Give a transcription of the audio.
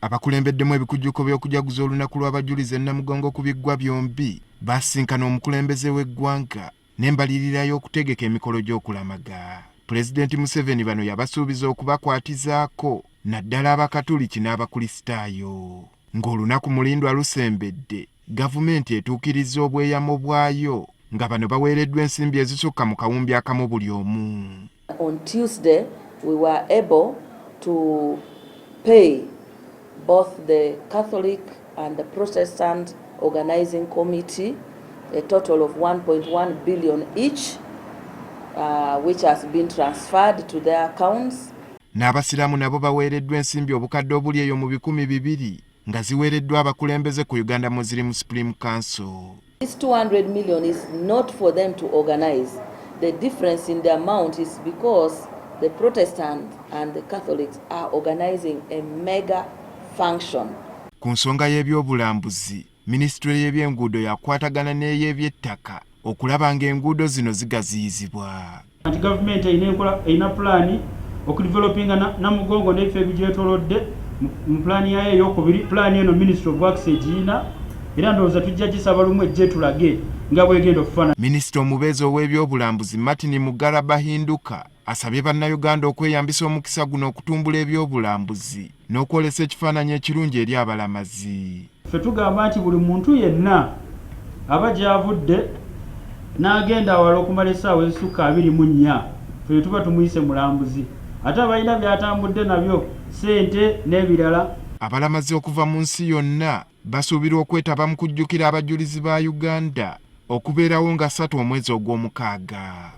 Abakulembeddemu ebikujjuko by'okujaguza olunaku lw'abajjulizi Namugongo ku biggwa byombi basinkana omukulembeze w'eggwanga n'embalirira y'okutegeka emikolo gy'okulamaga. Pulezidenti Museveni bano yabasuubiza okubakwatizaako naddala abakatuliki n'abakulisitaayo. Ng'olunaku mulindwa lusembedde, gavumenti etuukiriza obweyamo bwayo nga bano baweereddwa ensimbi ezisukka mu kawumbi akamu buli omu. On Tuesday, we were able to pay both the Catholic and the Protestant organizing committee a total of 1.1 billion each, which has been transferred to their accounts. N'abasiraamu nabo baweereddwa ensimbi obukadde obuli eyo mu 200 nga ziweereddwa abakulembeze ku Uganda Muslim Supreme Council. This 200 million is not for them to organize. The difference in the amount is because the Protestants and the Catholics are organizing a mega function. Ku nsonga y'eby'obulambuzi, Minisitule y'ebyenguudo yakwatagana n'ey'ebyettaka okulaba ng'enguudo zino zigaziyizibwa. Gavumenti erina pulaani okudevelopinga Namugongo n'ebifo ebigyetoolodde mu pulaani yayo ey'okubiri. Pulaani eno Ministry of Works egiyina era ndowooza tujja gisaba lumu ejje tulage nga bwegenda okufaanana. Minisita omubeezi ow'ebyobulambuzi Martin Mugala Bahinduka asabye bannayuganda okweyambisa omukisa guno okutumbula eby'obulambuzi n'okwolesa ekifaananyi ekirungi eri abalamazi. Ffe tugamba nti buli muntu yenna aba gy'avudde n'agenda awala okumala essaawa ezisukka 24 ffe tuba tumuyise mulambuzi. Ate abalina by'atambudde nabyo ssente n'ebirala. Abalamazi okuva mu nsi yonna basuubirwa okwetaba mu kujjukira abajjulizi ba Uganda okubeerawo nga 3 omwezi ogw'omukaaga.